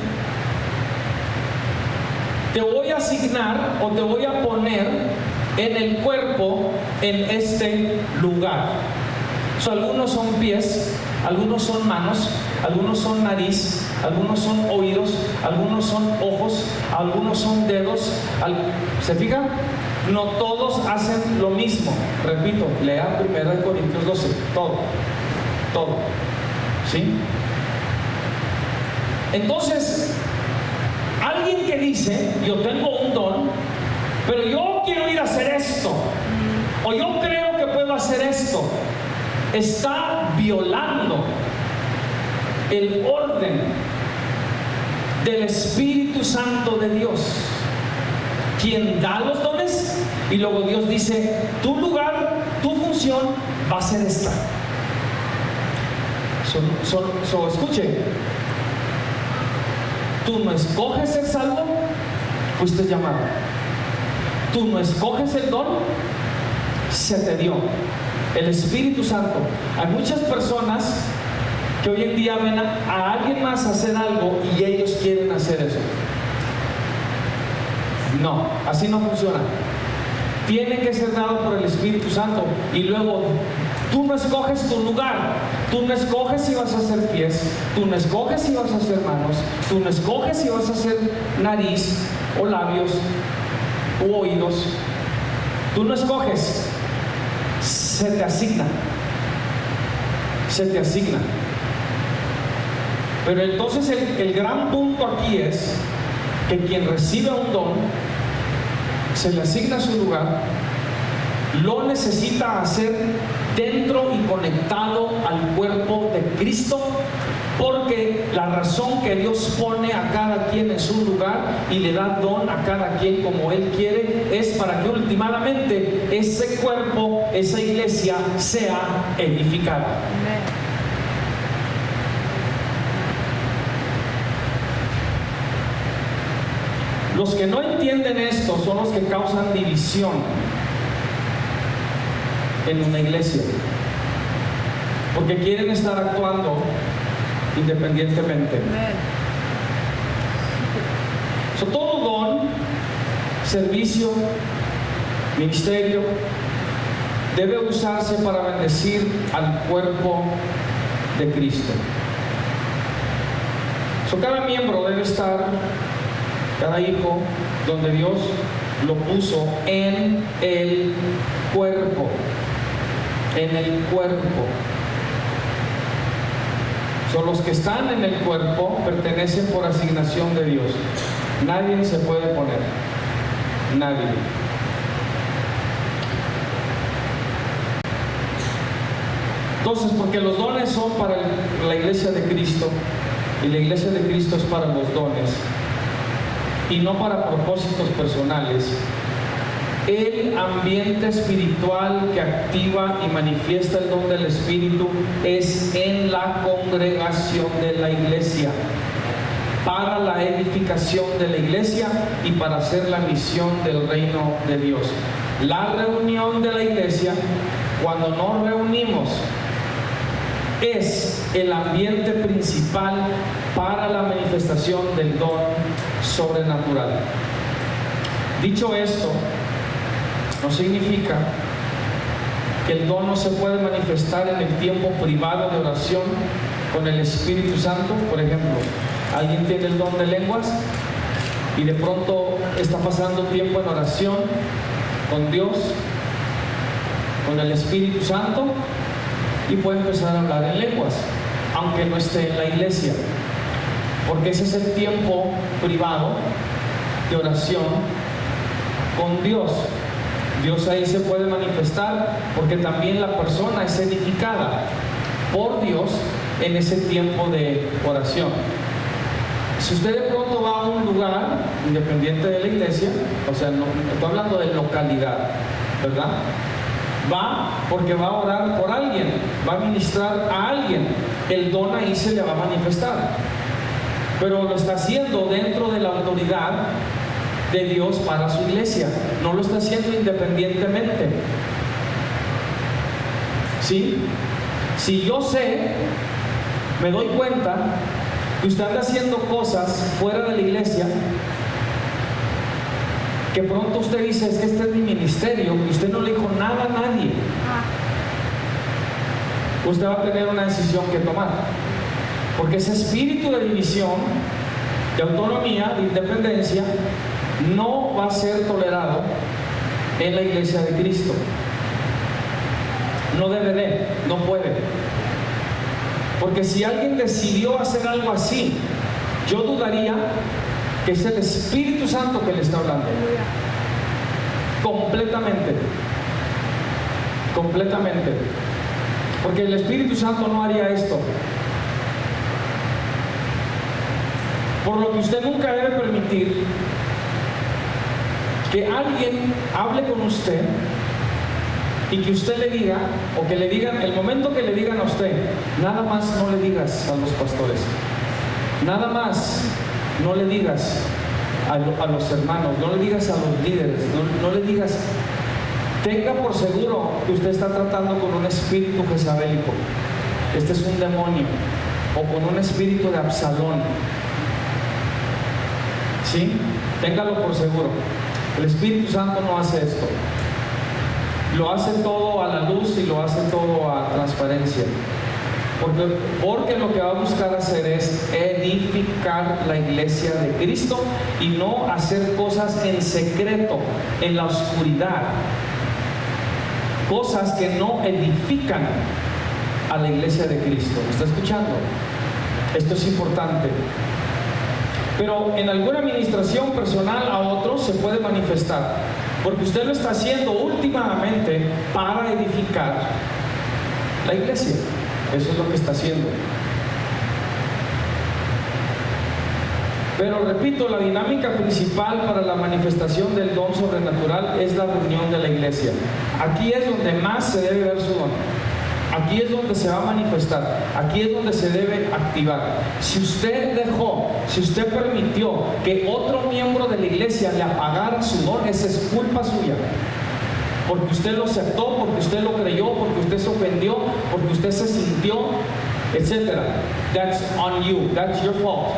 te voy a asignar o te voy a poner en el cuerpo en este lugar. Algunos son pies, algunos son manos, algunos son nariz, algunos son oídos, algunos son ojos, algunos son dedos. ¿Se fijan? No todos hacen lo mismo. Repito, lea 1 Corintios 12. Todo. ¿Sí? Entonces, alguien que dice, yo tengo un don, pero yo quiero ir a hacer esto, o yo creo que puedo hacer esto, está violando el orden del Espíritu Santo de Dios, quien da los dones, y luego Dios dice, tu lugar, tu función va a ser esta. Escuche, tú no escoges ser salvo, fuiste llamado. Tú no escoges el don, se te dio. El Espíritu Santo. Hay muchas personas que hoy en día ven a alguien más hacer algo y ellos quieren hacer eso. No, así no funciona. Tiene que ser dado por el Espíritu Santo. Y luego tú no escoges tu lugar. Tú no escoges si vas a hacer pies. Tú no escoges si vas a hacer manos. Tú no escoges si vas a hacer nariz o labios o oídos. Tú no escoges. Se te asigna. Se te asigna. Pero entonces el gran punto aquí es que quien recibe un don, se le asigna su lugar, lo necesita hacer dentro y conectado al cuerpo de Cristo, porque La razón que Dios pone a cada quien en su lugar y le da don a cada quien como Él quiere es para que últimamente ese cuerpo, esa iglesia sea edificada. Amén. Los que no entienden esto son los que causan división en una iglesia, porque quieren estar actuando independientemente. Todo don, servicio, ministerio debe usarse para bendecir al cuerpo de Cristo. Cada miembro debe estar, cada hijo, donde Dios lo puso en el cuerpo. En el cuerpo. Los que están en el cuerpo pertenecen por asignación de Dios. Nadie se puede poner. Nadie. Entonces, porque los dones son para la iglesia de Cristo y la iglesia de Cristo es para los dones y no para propósitos personales, el ambiente espiritual que activa y manifiesta el don del Espíritu es en la congregación de la iglesia, para la edificación de la iglesia y para hacer la misión del reino de Dios. La reunión de la iglesia, cuando nos reunimos, es el ambiente principal para la manifestación del don sobrenatural. Dicho esto, no significa que el don no se puede manifestar en el tiempo privado de oración con el Espíritu Santo. Por ejemplo, alguien tiene el don de lenguas y de pronto está pasando tiempo en oración con Dios, con el Espíritu Santo, y puede empezar a hablar en lenguas, aunque no esté en la iglesia, porque ese es el tiempo privado de oración con Dios. Dios ahí se puede manifestar porque también la persona es edificada por Dios en ese tiempo de oración. Si usted de pronto va a un lugar independiente de la iglesia, o sea, no estoy hablando de localidad, ¿verdad? Va porque va a orar por alguien, va a ministrar a alguien, el don ahí se le va a manifestar, pero lo está haciendo dentro de la autoridad de Dios para su iglesia, no lo está haciendo independientemente. ¿Sí? Si yo sé, me doy cuenta que usted anda haciendo cosas fuera de la iglesia, que pronto usted dice, es que este es mi ministerio, y usted no le dijo nada a nadie, usted va a tener una decisión que tomar, porque ese espíritu de división, de autonomía, de independencia, no va a ser tolerado en la iglesia de Cristo. No debe de, no puede. Porque si alguien decidió hacer algo así, yo dudaría que es el Espíritu Santo que le está hablando. Completamente. Completamente. Porque el Espíritu Santo no haría esto. Por lo que usted nunca debe permitir que alguien hable con usted y que usted le diga, o que le digan, el momento que le digan a usted, nada más no le digas a los pastores, nada más no le digas a los hermanos, no le digas a los líderes, no le digas, tenga por seguro que usted está tratando con un espíritu jezabélico, este es un demonio, o con un espíritu de Absalón. ¿Sí? Téngalo por seguro. El Espíritu Santo no hace esto. Lo hace todo a la luz y lo hace todo a transparencia. Porque lo que va a buscar hacer es edificar la iglesia de Cristo y no hacer cosas en secreto, en la oscuridad. Cosas que no edifican a la iglesia de Cristo. ¿Me está escuchando? Esto es importante. Pero en alguna administración personal a otros se puede manifestar, porque usted lo está haciendo últimamente para edificar la iglesia. Eso es lo que está haciendo. Pero repito, la dinámica principal para la manifestación del don sobrenatural es la reunión de la iglesia. Aquí es donde más se debe ver su don. Aquí es donde se va a manifestar. Aquí es donde se debe activar. Si usted dejó, si usted permitió que otro miembro de la iglesia le apagara su don, esa es culpa suya. Porque usted lo aceptó, porque usted lo creyó, porque usted se ofendió, porque usted se sintió, etc. That's on you. That's your fault.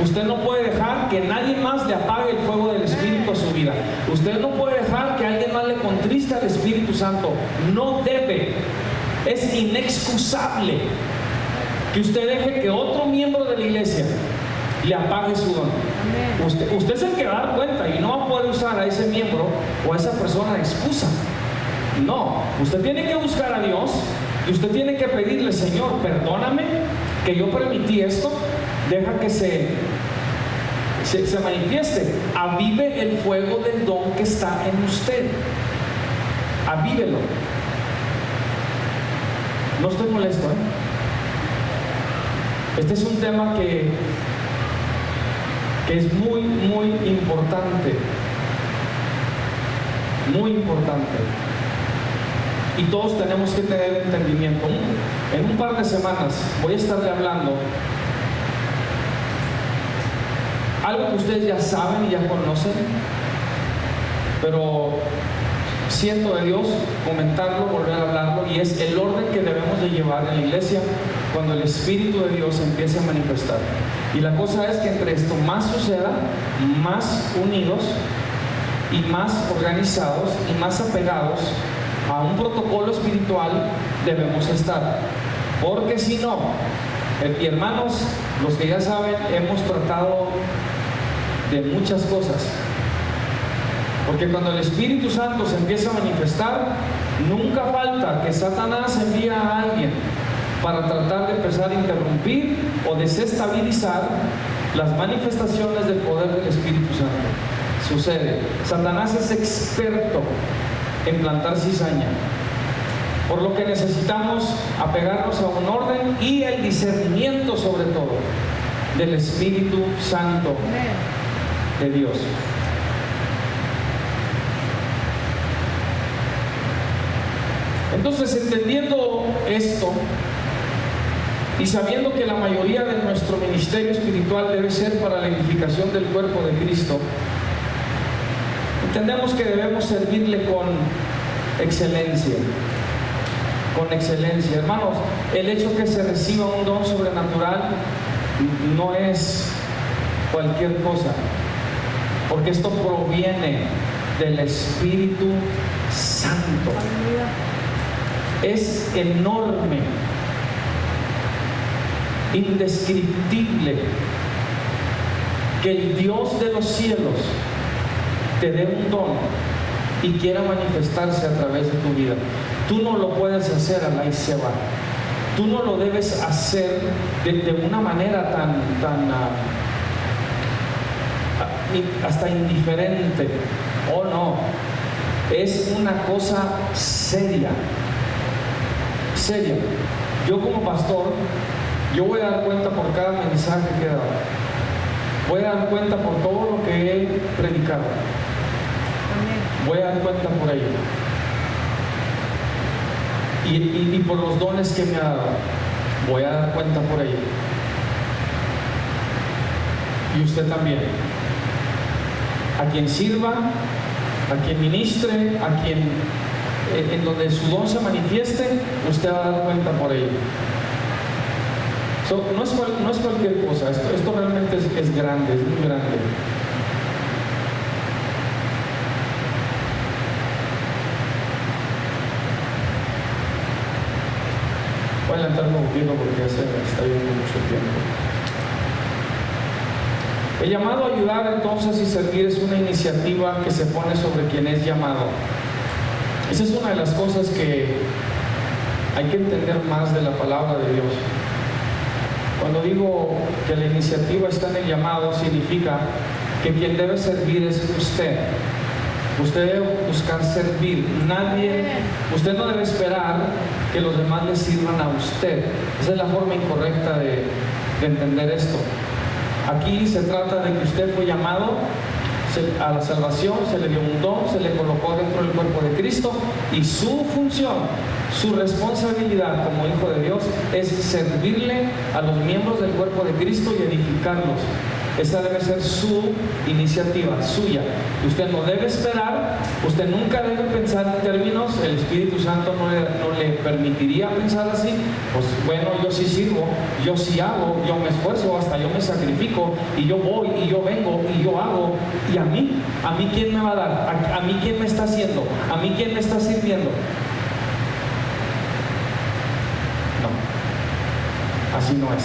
Usted no puede dejar que nadie más le apague el fuego del Espíritu a su vida. Usted no puede dejar que alguien más le contriste al Espíritu Santo. No debe. Es inexcusable que usted deje que otro miembro de la iglesia le apague su don. Usted se que va a dar cuenta y no va a poder usar a ese miembro o a esa persona de excusa. No, usted tiene que buscar a Dios y usted tiene que pedirle: Señor, perdóname que yo permití esto. Deja que se manifieste. Avive el fuego del don que está en usted. Avívelo. No estoy molesto, ¿eh? Este es un tema que es muy, muy importante. Muy importante. Y todos tenemos que tener entendimiento. En un par de semanas voy a estarle hablando algo que ustedes ya saben y ya conocen, pero siento de Dios comentarlo, volver a hablarlo, y es el orden que debemos de llevar en la iglesia cuando el Espíritu de Dios empiece a manifestar. Y la cosa es que entre esto más suceda, más unidos y más organizados y más apegados a un protocolo espiritual debemos estar. Porque si no, y hermanos, los que ya saben, hemos tratado de muchas cosas. Porque cuando el Espíritu Santo se empieza a manifestar, nunca falta que Satanás envía a alguien para tratar de empezar a interrumpir o desestabilizar las manifestaciones del poder del Espíritu Santo. Sucede. Satanás es experto en plantar cizaña. Por lo que necesitamos apegarnos a un orden y el discernimiento, sobre todo, del Espíritu Santo de Dios. Entonces, entendiendo esto y sabiendo que la mayoría de nuestro ministerio espiritual debe ser para la edificación del cuerpo de Cristo, entendemos que debemos servirle con excelencia. Con excelencia. Hermanos, el hecho que se reciba un don sobrenatural no es cualquier cosa, porque esto proviene del Espíritu Santo. Es enorme, indescriptible que el Dios de los cielos te dé un don y quiera manifestarse a través de tu vida. Tú no lo puedes hacer a la y se va. Tú no lo debes hacer de una manera tan hasta indiferente. Oh no, es una cosa seria. Seria. Yo como pastor, yo voy a dar cuenta por cada mensaje que he dado. Voy a dar cuenta por todo lo que he predicado. Voy a dar cuenta por ello. Y por los dones que me ha dado, voy a dar cuenta por ello. Y usted también. A quien sirva, a quien ministre, a quien en donde su don se manifieste, usted va a dar cuenta por ello. No es cualquier cosa. Esto realmente es grande, es muy grande. Voy a adelantarme un poquito porque ya se me está yendo mucho tiempo. El llamado a ayudar entonces y servir es una iniciativa que se pone sobre quien es llamado. Esa es una de las cosas que hay que entender más de la palabra de Dios. Cuando digo que la iniciativa está en el llamado, significa que quien debe servir es usted. Usted debe buscar servir. Usted no debe esperar que los demás le sirvan a usted. Esa es la forma incorrecta de entender esto. Aquí se trata de que usted fue llamado a la salvación, se le dio un don, se le colocó dentro del cuerpo de Cristo, y su función, su responsabilidad como hijo de Dios es servirle a los miembros del cuerpo de Cristo y edificarlos. Esa debe ser su iniciativa, suya. Usted no debe esperar, usted nunca debe pensar en términos, el Espíritu Santo no le permitiría pensar así. Pues bueno, yo sí sirvo, yo sí hago, yo me esfuerzo, hasta yo me sacrifico, y yo voy, y yo vengo, y yo hago. ¿Y a mí quién me va a dar? ¿A mí quién me está haciendo? ¿A mí quién me está sirviendo? No, así no es.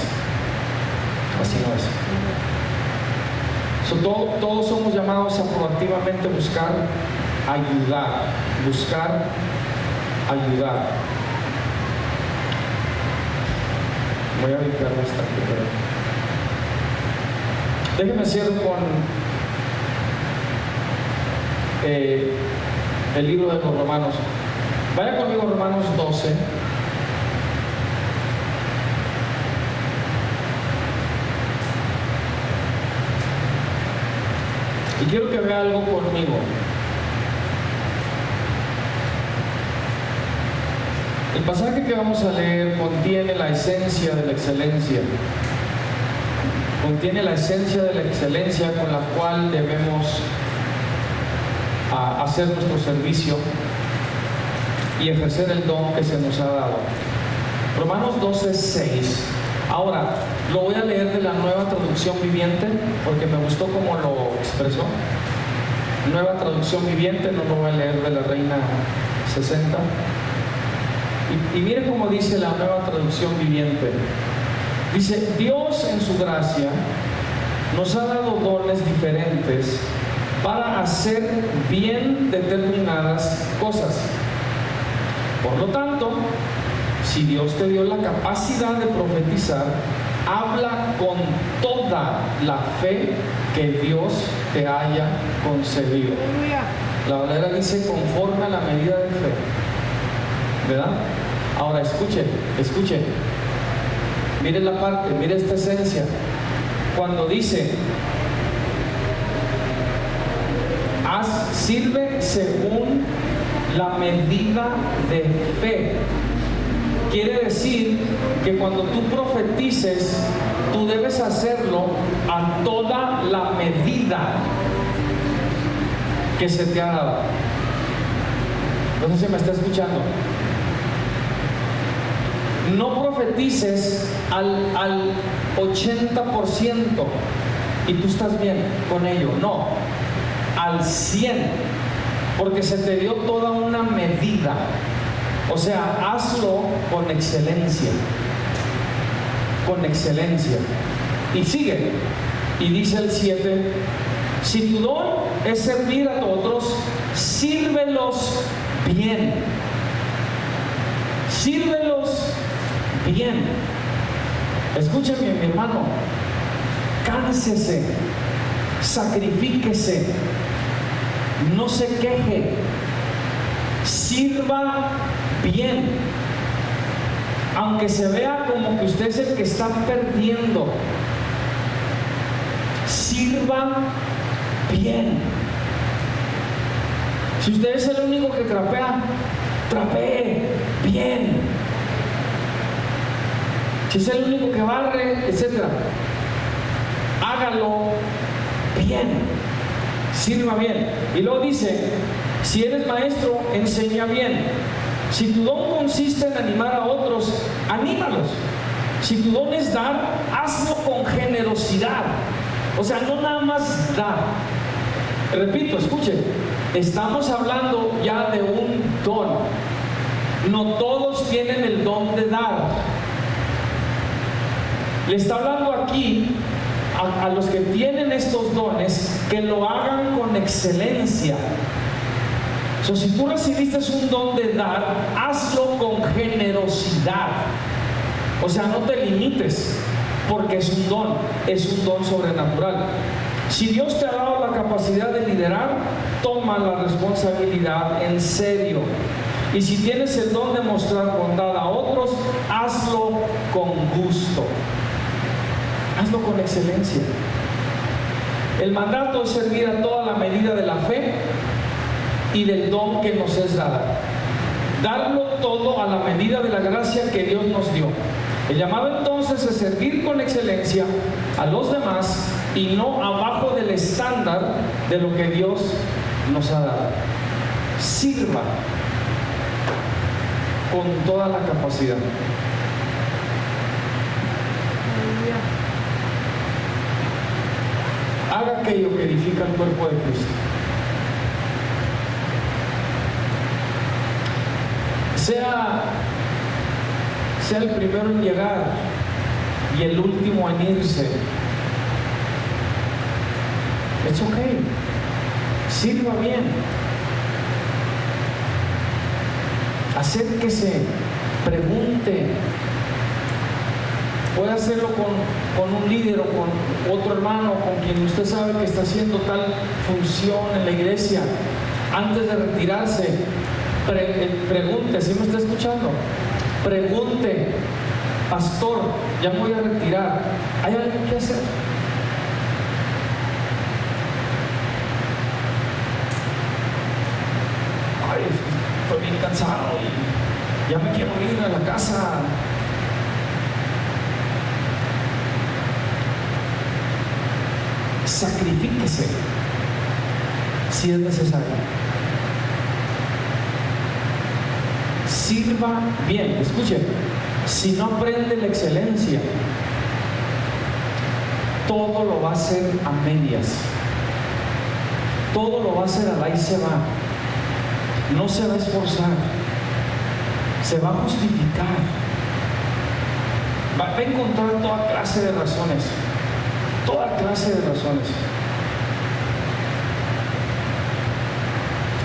Así no es. Todos somos llamados a proactivamente buscar ayudar. Voy a ubicar bastante, pero déjeme cierro con el libro de los Romanos. Vaya conmigo a Romanos 12. Y quiero que vea algo conmigo. El pasaje que vamos a leer contiene la esencia de la excelencia. Contiene la esencia de la excelencia con la cual debemos hacer nuestro servicio y ejercer el don que se nos ha dado. Romanos 12:6. Ahora, lo voy a leer de la Nueva Traducción Viviente, porque me gustó cómo lo expresó. Nueva Traducción Viviente, no lo voy a leer de la Reina 60. Y mire cómo dice la Nueva Traducción Viviente. Dice: Dios en su gracia nos ha dado dones diferentes para hacer bien determinadas cosas. Por lo tanto, si Dios te dio la capacidad de profetizar, habla con toda la fe que Dios te haya concedido. La Valera dice conforme a la medida de fe, ¿verdad? Ahora escuche. Mire la parte, mire esta esencia. Cuando dice sirve según la medida de fe, quiere decir que cuando tú profetices, tú debes hacerlo a toda la medida que se te ha dado. No sé si me está escuchando. No profetices al 80% y tú estás bien con ello. No, al 100%, porque se te dio toda una medida. O sea, hazlo con excelencia. Con excelencia. Y sigue. Y dice el 7: si tu don es servir a otros, sírvelos bien. Sírvelos bien. Escúchame, mi hermano. Cánsese. Sacrifíquese. No se queje. Sirva bien, aunque se vea como que usted es el que está perdiendo. Sirva bien. Si usted es el único que trapea, trapee bien. Si es el único que barre, etcétera, hágalo bien. Sirva bien. Y luego dice: si eres maestro, enseña bien. Si tu don consiste en animar a otros, anímalos. Si tu don es dar, hazlo con generosidad. O sea, no nada más dar. Repito, escuchen, estamos hablando ya de un don. No todos tienen el don de dar. Le está hablando aquí a los que tienen estos dones, que lo hagan con excelencia. Si tú recibiste un don de dar, hazlo con generosidad. O sea, no te limites, porque es un don sobrenatural. Si Dios te ha dado la capacidad de liderar, toma la responsabilidad en serio. Y si tienes el don de mostrar bondad a otros, hazlo con gusto. Hazlo con excelencia. El mandato es servir a toda la medida de la fe y del don que nos es dada. Darlo todo a la medida de la gracia que Dios nos dio. El llamado entonces es servir con excelencia a los demás y no abajo del estándar de lo que Dios nos ha dado. Sirva con toda la capacidad. Haga aquello que edifica el cuerpo de Cristo. Sea el primero en llegar y el último en irse. It's okay. Sirva bien. Acérquese, pregunte. Puede hacerlo con un líder o con otro hermano con quien usted sabe que está haciendo tal función en la iglesia. Antes de retirarse, pregunte. ¿Sí me está escuchando? Pregunte: pastor, ya me voy a retirar, ¿hay algo que hacer? Ay, estoy bien cansado y ya me quiero ir a la casa. Sacrifíquese si es necesario. Sirva bien. Escuche, si no aprende la excelencia, todo lo va a hacer a medias, todo lo va a hacer a la y se va. No se va a esforzar, se va a justificar, va a encontrar toda clase de razones, toda clase de razones.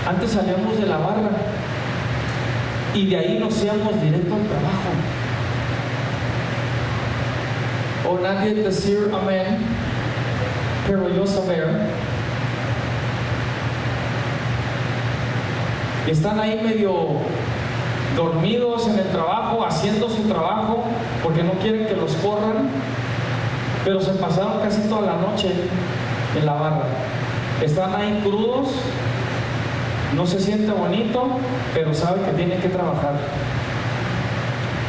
Antes salíamos de la barra y de ahí nos íbamos directo al trabajo. O nadie decir amén, pero yo saber. Están ahí medio dormidos en el trabajo, haciendo su trabajo, porque no quieren que los corran, pero se pasaron casi toda la noche en la barra. Están ahí crudos, no se siente bonito, pero sabe que tienen que trabajar.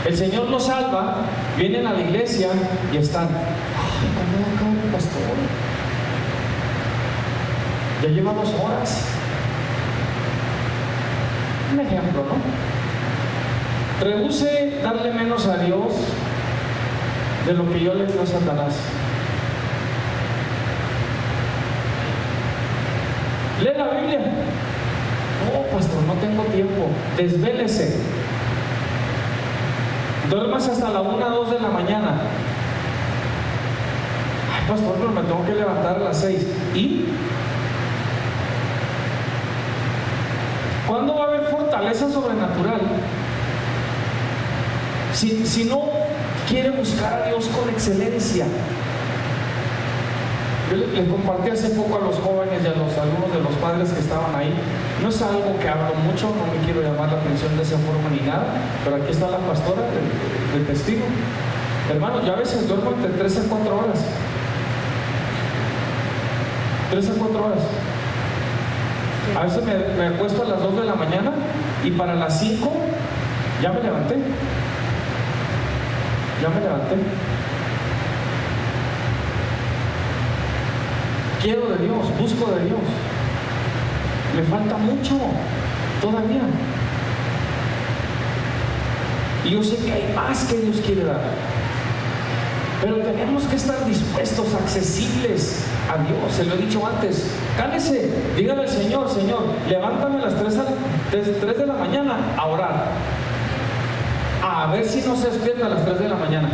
El Señor los salva, vienen a la iglesia y están: ay, ¿cómo acaba el pastor? Ya lleva 2 horas. Un ejemplo, ¿no? Rehúse darle menos a Dios de lo que yo le dio a Satanás. Lee la Biblia. No, pastor, no tengo tiempo. Desvélese. Duermas hasta la 1, 2 de la mañana. Ay, pastor, pero me tengo que levantar a las 6. ¿Y? ¿Cuándo va a haber fortaleza sobrenatural? Si no quiere buscar a Dios con excelencia. Yo les compartí hace poco a los jóvenes y a algunos de los padres que estaban ahí. No es algo que hablo mucho, no me quiero llamar la atención de esa forma ni nada, pero aquí está la pastora de testigo. Hermano, yo a veces duermo entre 3 a 4 horas. 3 a 4 horas. A veces me acuesto a las 2 de la mañana y para las 5 ya me levanté. Quiero de Dios, busco de Dios. Me falta mucho todavía. Y yo sé que hay más que Dios quiere dar. Pero tenemos que estar dispuestos, accesibles a Dios. Se lo he dicho antes. Cálese, dígale al Señor: Señor, levántame a las 3 de la mañana a orar. A ver si no se despierta a las 3 de la mañana.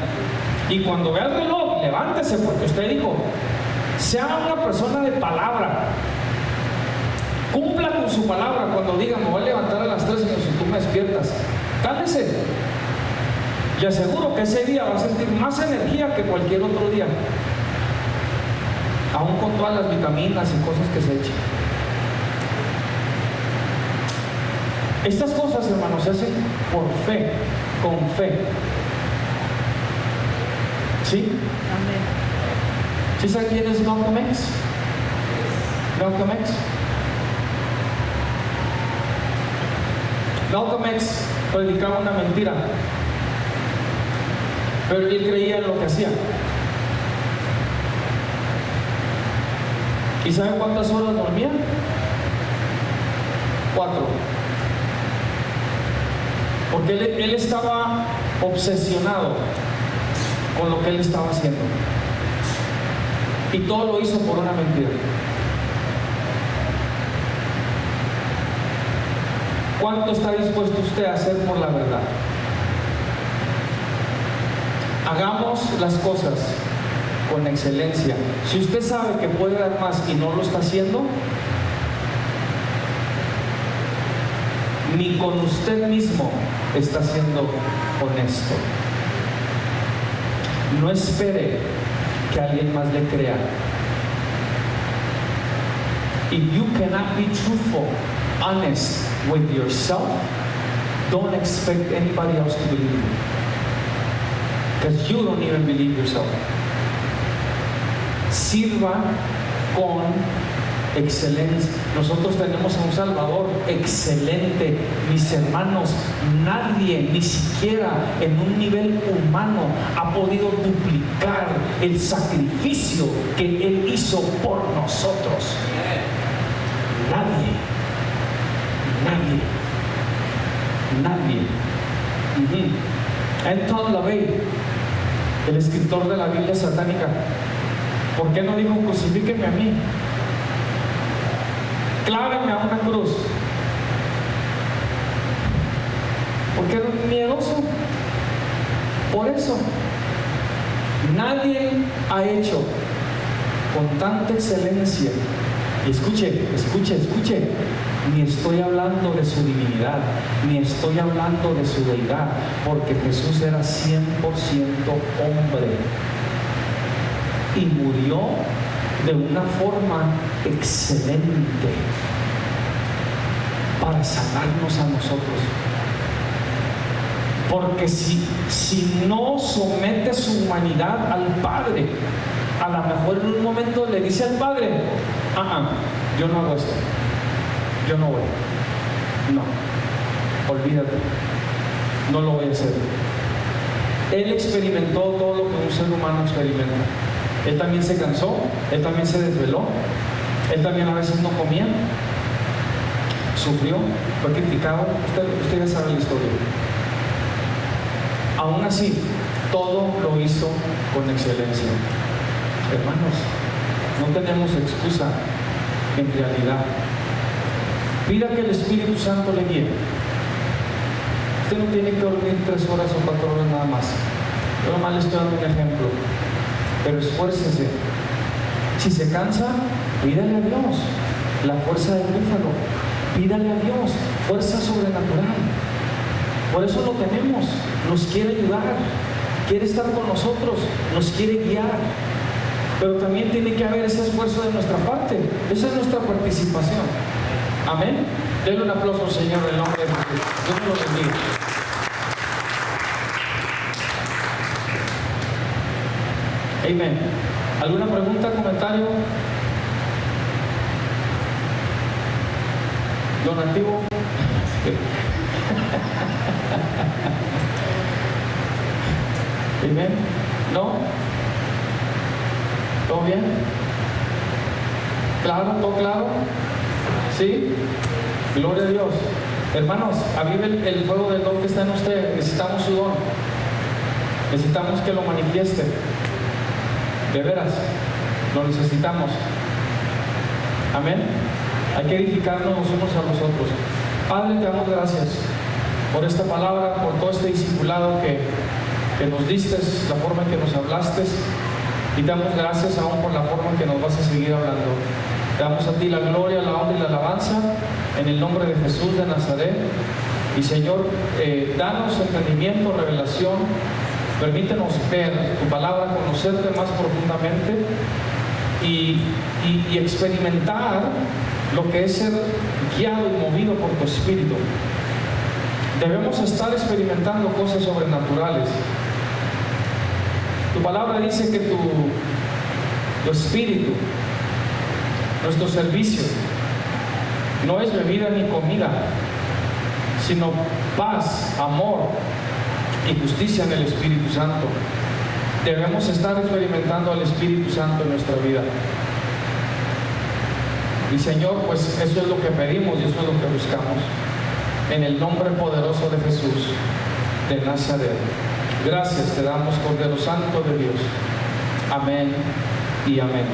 Y cuando vea el reloj, levántese, porque usted dijo. Sea una persona de palabra. Cumpla con su palabra. Cuando diga: me voy a levantar a las 3, Señor, si tú me despiertas, cálese. Le aseguro que ese día va a sentir más energía que cualquier otro día, aún con todas las vitaminas y cosas que se echen. Estas cosas, hermanos, se hacen por fe, con fe. ¿Sí? Amén. ¿Sí saben quién es Malcolm X? Malcolm X. Malcolm X predicaba una mentira, pero él creía en lo que hacía. ¿Y saben cuántas horas dormía? 4. Porque él estaba obsesionado con lo que él estaba haciendo. Y todo lo hizo por una mentira. ¿Cuánto está dispuesto usted a hacer por la verdad? Hagamos las cosas con excelencia. Si usted sabe que puede dar más y no lo está haciendo, ni con usted mismo está siendo honesto. No espere que alguien más le crea. If you cannot be truthful, honest with yourself, don't expect anybody else to believe you, because you don't even believe yourself. Sirva con excelencia. Nosotros tenemos a un Salvador excelente, mis hermanos. Nadie, ni siquiera en un nivel humano, ha podido duplicar el sacrificio que Él hizo por nosotros. Nadie. Anton LaVey, el escritor de la Biblia satánica, ¿por qué no dijo crucifíqueme a mí? Clávenme a una cruz. Porque era miedoso. Por eso nadie ha hecho con tanta excelencia. Y escuche, ni estoy hablando de su divinidad, ni estoy hablando de su deidad, porque Jesús era 100% hombre y murió de una forma excelente para salvarnos a nosotros. Porque si no somete su humanidad al Padre, a lo mejor en un momento le dice al Padre: yo no hago esto, yo no voy, no, olvídate, no lo voy a hacer. Él experimentó todo lo que un ser humano experimenta. Él también se cansó, él también se desveló, él también a veces no comía, sufrió, fue criticado. Usted ya sabe la historia. Aún así, todo lo hizo con excelencia. Hermanos, no tenemos excusa en realidad. Pida que el Espíritu Santo le guíe. Usted no tiene que dormir 3 horas o 4 horas nada más. Yo nomás le estoy dando un ejemplo. Pero esfuércese. Si se cansa, pídale a Dios la fuerza del búfalo. Pídale a Dios fuerza sobrenatural. Por eso lo tenemos. Nos quiere ayudar, quiere estar con nosotros, nos quiere guiar. Pero también tiene que haber ese esfuerzo de nuestra parte. Esa es nuestra participación. Amén. Denle un aplauso al Señor en el nombre de Jesús. Dios me lo bendiga. Amén. ¿Alguna pregunta, comentario? ¿Donativo? Amén. ¿No? ¿Todo bien? ¿Claro? ¿Todo claro? ¿Sí? Gloria a Dios. Hermanos, avive el fuego del don que está en usted. Necesitamos su don. Necesitamos que lo manifieste. De veras, lo necesitamos. Amén. Hay que edificarnos los unos a los otros. Padre, te damos gracias por esta palabra, por todo este discipulado que nos diste, la forma en que nos hablaste, y te damos gracias aún por la forma en que nos vas a seguir hablando. Te damos a ti la gloria, la honra y la alabanza en el nombre de Jesús de Nazaret. Y Señor, danos entendimiento, revelación, permítenos ver tu palabra, conocerte más profundamente y experimentar lo que es ser guiado y movido por tu Espíritu. Debemos estar experimentando cosas sobrenaturales. Tu palabra dice que tu Espíritu Nuestro servicio no es bebida ni comida, sino paz, amor y justicia en el Espíritu Santo. Debemos estar experimentando al Espíritu Santo en nuestra vida. Y Señor, pues eso es lo que pedimos y eso es lo que buscamos. En el nombre poderoso de Jesús de Nazaret. Gracias te damos, Cordero Santo de Dios. Amén y amén.